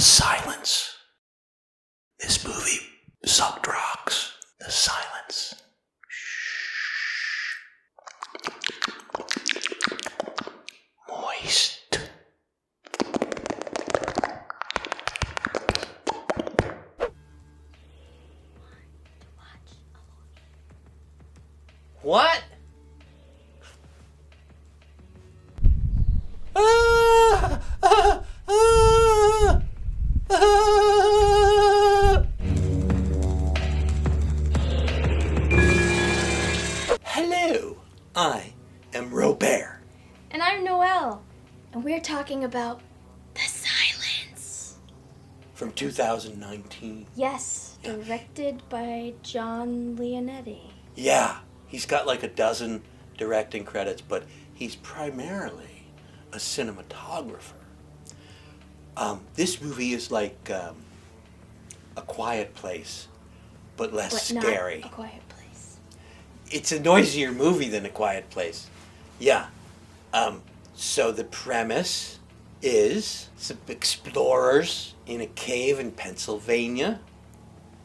silence. This movie sucked rocks. The silence. Moist. What? Hello, I am Robert. And I'm Noelle, and we're talking about The Silence. From 2019. Yes, directed by John Leonetti. Yeah, he's got like a dozen directing credits, but he's primarily a cinematographer. This movie is like A Quiet Place, but less scary. Not A Quiet Place. It's a noisier movie than A Quiet Place. Yeah. So the premise is some explorers in a cave in Pennsylvania.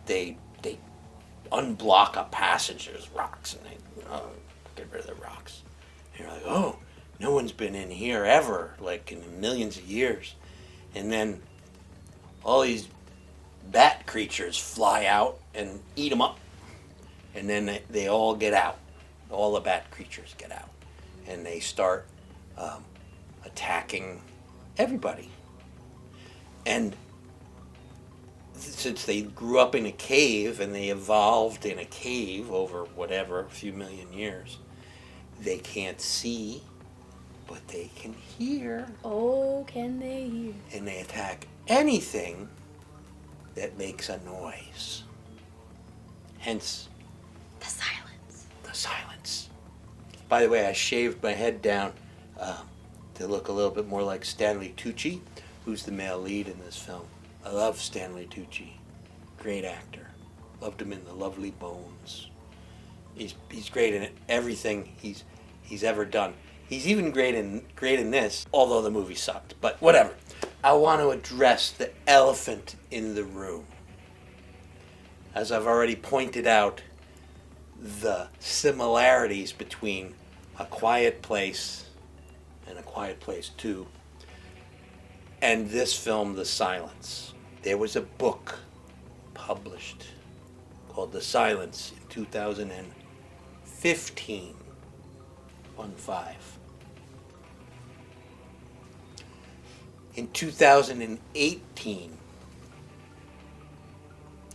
They unblock a passage. There's rocks, and they get rid of the rocks. And you're like, oh, no one's been in here ever, like in millions of years. And then all these bat creatures fly out and eat them up. And then they all get out. All the bat creatures get out. And they start attacking everybody. And since they grew up in a cave and they evolved in a cave over whatever, a few million years, they can't see, but they can hear. Oh, can they hear? And they attack anything that makes a noise. Hence, The Silence. The Silence. By the way, I shaved my head down to look a little bit more like Stanley Tucci, who's the male lead in this film. I love Stanley Tucci. Great actor. Loved him in The Lovely Bones. He's great in everything he's ever done. He's even great in this, although the movie sucked. But whatever. I want to address the elephant in the room. As I've already pointed out, the similarities between A Quiet Place and A Quiet Place 2 and this film, The Silence. There was a book published called The Silence in 2015. 1-5. In 2018,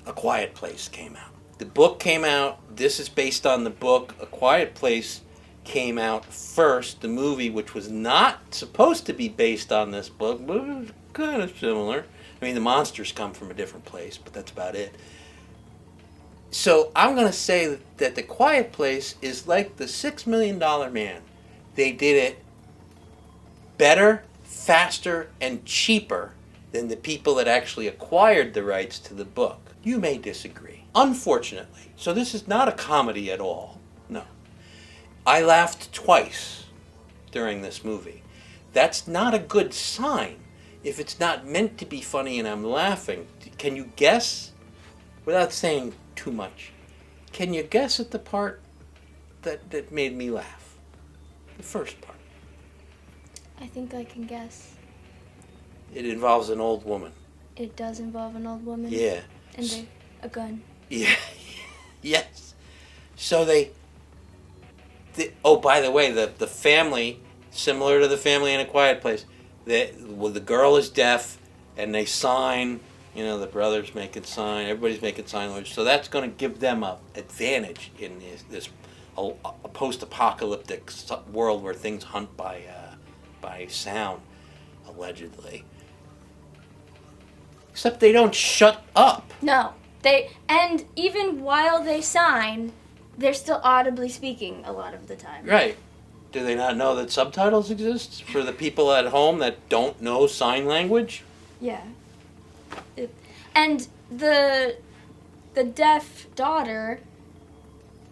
A Quiet Place came out. The book came out. This is based on the book. A Quiet Place came out first. The movie, which was not supposed to be based on this book, but it was kind of similar. I mean, the monsters come from a different place, but that's about it. So I'm going to say that The Quiet Place is like the $6 Million Man. They did it better, faster, and cheaper than the people that actually acquired the rights to the book. You may disagree. Unfortunately. So this is not a comedy at all. No. I laughed twice during this movie. That's not a good sign if it's not meant to be funny and I'm laughing. Can you guess, without saying too much, can you guess at the part that made me laugh? The first part. I think I can guess. It involves an old woman. It does involve an old woman? Yeah. And a gun. Yeah. Yes. So oh, by the way, the family, similar to the family in A Quiet Place, the girl is deaf, and they sign, the brother's making sign, everybody's making sign language, so that's going to give them an advantage in this a post-apocalyptic world where things hunt by sound, allegedly. Except they don't shut up. No. And even while they sign, they're still audibly speaking a lot of the time. Right. Do they not know that subtitles exist for the people at home that don't know sign language? Yeah. And the deaf daughter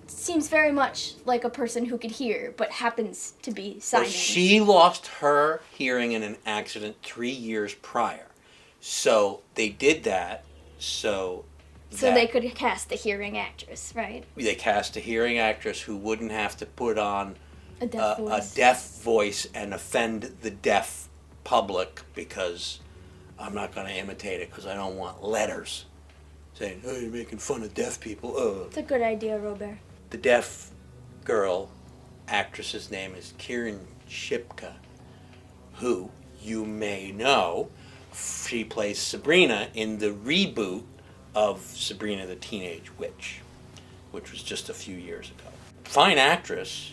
seems very much like a person who could hear, but happens to be signing. Well, she lost her hearing in an accident 3 years prior. So they did that so they could cast a hearing actress, right? they cast a hearing actress who wouldn't have to put on A deaf a voice. deaf voice and offend the deaf public, because I'm not going to imitate it because I don't want letters saying, oh, you're making fun of deaf people. It's a good idea, Robert. The deaf girl actress's name is Kieran Shipka, who you may know. She plays Sabrina in the reboot of Sabrina the Teenage Witch, which was just a few years ago. Fine actress,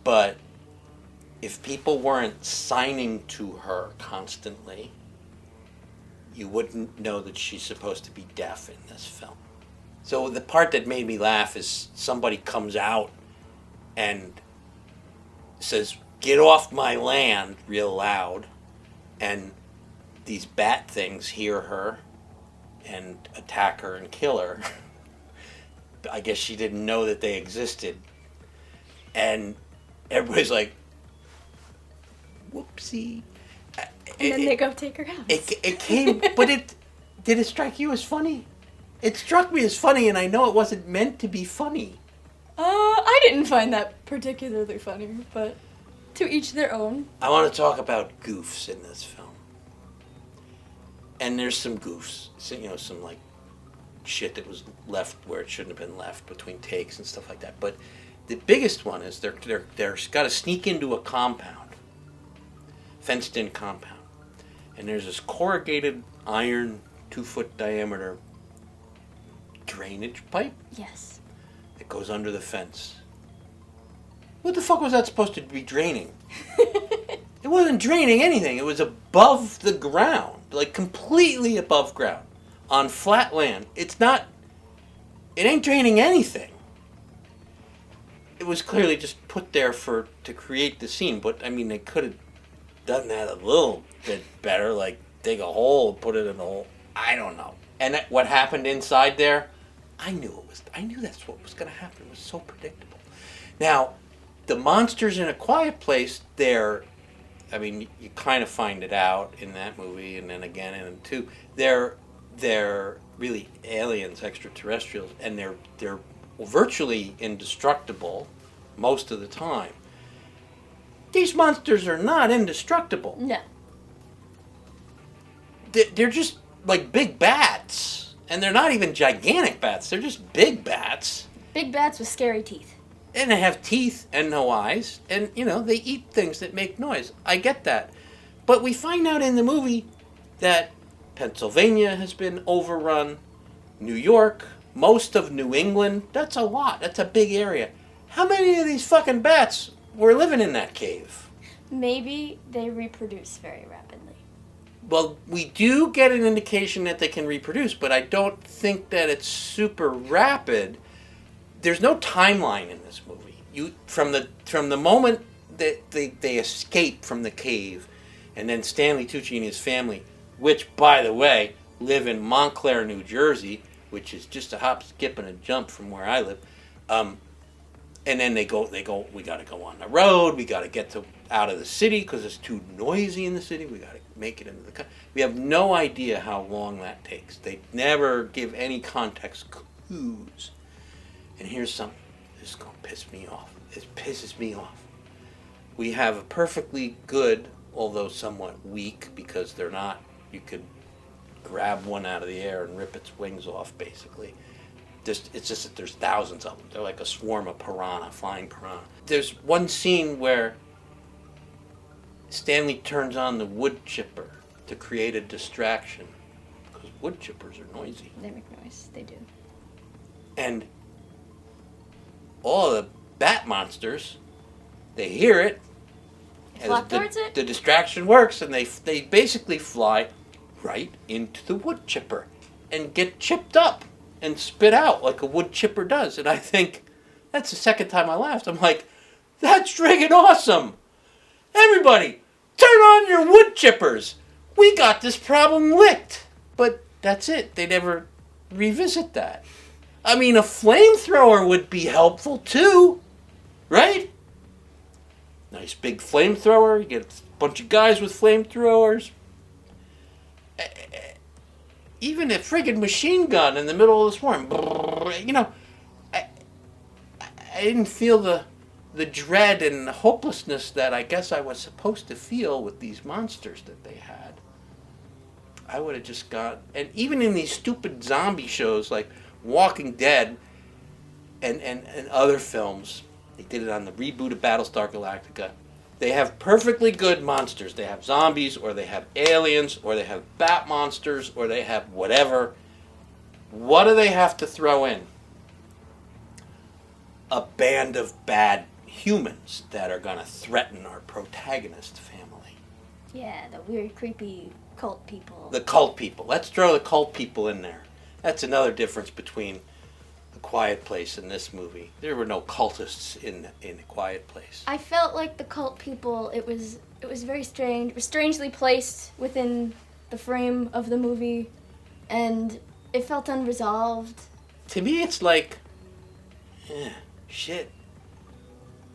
but if people weren't signing to her constantly, you wouldn't know that she's supposed to be deaf in this film. So the part that made me laugh is somebody comes out and says, "Get off my land," real loud, and these bat things hear her and attack her and kill her. I guess she didn't know that they existed. And everybody's like, whoopsie. And then they go take her house. It came, but did it strike you as funny? It struck me as funny, and I know it wasn't meant to be funny. I didn't find that particularly funny, but to each their own. I want to talk about goofs in this film. And there's some goofs, some like shit that was left where it shouldn't have been left between takes and stuff like that. But the biggest one is they're got to sneak into a compound, fenced-in compound, and there's this corrugated iron 2-foot diameter drainage pipe. Yes. That goes under the fence. What the fuck was that supposed to be draining? It wasn't draining anything. It was above the ground, like completely above ground, on flat land. It ain't draining anything. It was clearly just put there to create the scene, but I mean, they could have done that a little bit better, like dig a hole and put it in the hole. I don't know. And what happened inside there, I knew that's what was going to happen. It was so predictable. Now, the monsters in A Quiet Place, you kind of find it out in that movie, and then again in 2. They're really aliens, extraterrestrials, and they're virtually indestructible most of the time. These monsters are not indestructible. No. They're just like big bats, and they're not even gigantic bats. They're just big bats. Big bats with scary teeth. And they have teeth and no eyes, and, they eat things that make noise. I get that. But we find out in the movie that Pennsylvania has been overrun, New York, most of New England. That's a lot. That's a big area. How many of these fucking bats were living in that cave? Maybe they reproduce very rapidly. Well, we do get an indication that they can reproduce, but I don't think that it's super rapid. There's no timeline in this movie. From the moment that they escape from the cave, and then Stanley Tucci and his family, which, by the way, live in Montclair, New Jersey, which is just a hop, skip, and a jump from where I live. And then they go. We got to go on the road. We got to get out of the city because it's too noisy in the city. We got to make it into the. We have no idea how long that takes. They never give any context clues. And here's something. This is going to piss me off. It pisses me off. We have a perfectly good, although somewhat weak, because they're not. You could grab one out of the air and rip its wings off, basically. It's just that there's thousands of them. They're like a swarm of flying piranha. There's one scene where Stanley turns on the wood chipper to create a distraction, because wood chippers are noisy. They make noise. They do. And all the bat monsters, they hear it. Flop towards it? The distraction works, and they basically fly right into the wood chipper and get chipped up and spit out like a wood chipper does. And I think, that's the second time I laughed. I'm like, that's friggin' awesome. Everybody, turn on your wood chippers. We got this problem licked. But that's it. They never revisit that. I mean, a flamethrower would be helpful too, right? Nice big flamethrower. You get a bunch of guys with flamethrowers. even a friggin' machine gun in the middle of the swarm. You know, I didn't feel the dread and hopelessness that I guess I was supposed to feel with these monsters that they had. I would have just got, and even in these stupid zombie shows like Walking Dead and other films, they did it on the reboot of Battlestar Galactica. They have perfectly good monsters. They have zombies, or they have aliens, or they have bat monsters, or they have whatever. What do they have to throw in? A band of bad humans that are going to threaten our protagonist family. Yeah, the weird, creepy cult people. The cult people. Let's throw the cult people in there. That's another difference between A Quiet Place and this movie. There were no cultists in A Quiet Place. I felt like the cult people, it was very strange. It was strangely placed within the frame of the movie, and it felt unresolved. To me, it's like, shit.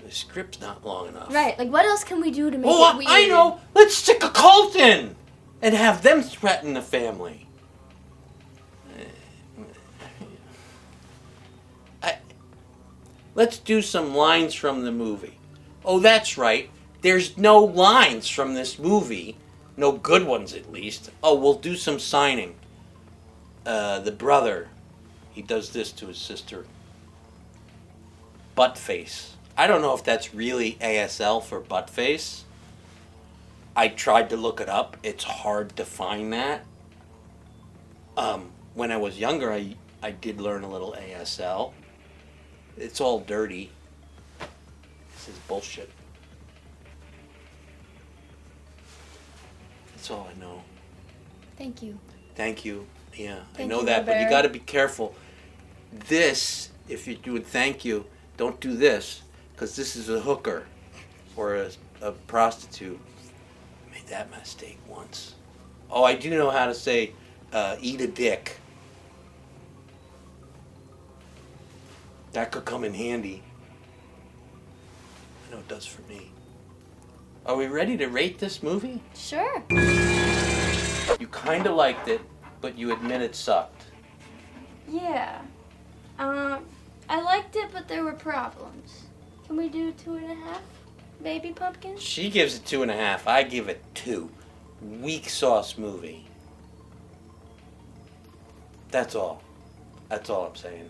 The script's not long enough. Right, like what else can we do to make it weird? I know! Let's stick a cult in! And have them threaten the family. Let's do some lines from the movie. Oh, that's right. There's no lines from this movie. No good ones, at least. Oh, we'll do some signing. The brother, he does this to his sister. Buttface. I don't know if that's really ASL for buttface. I tried to look it up. It's hard to find that. When I was younger, I did learn a little ASL. It's all dirty. This is bullshit. That's all I know. Thank you. Thank you. Yeah, Thank I know you, that, but you Robert. got to be careful. This, if you do thank you, don't do this, because this is a hooker or a prostitute. I made that mistake once. Oh, I do know how to say, eat a dick. That could come in handy. I know it does for me. Are we ready to rate this movie? Sure. You kind of liked it, but you admit it sucked. Yeah. I liked it, but there were problems. Can we do 2.5, baby pumpkins? She gives it 2.5. I give it 2. Weak sauce movie. That's all. That's all I'm saying.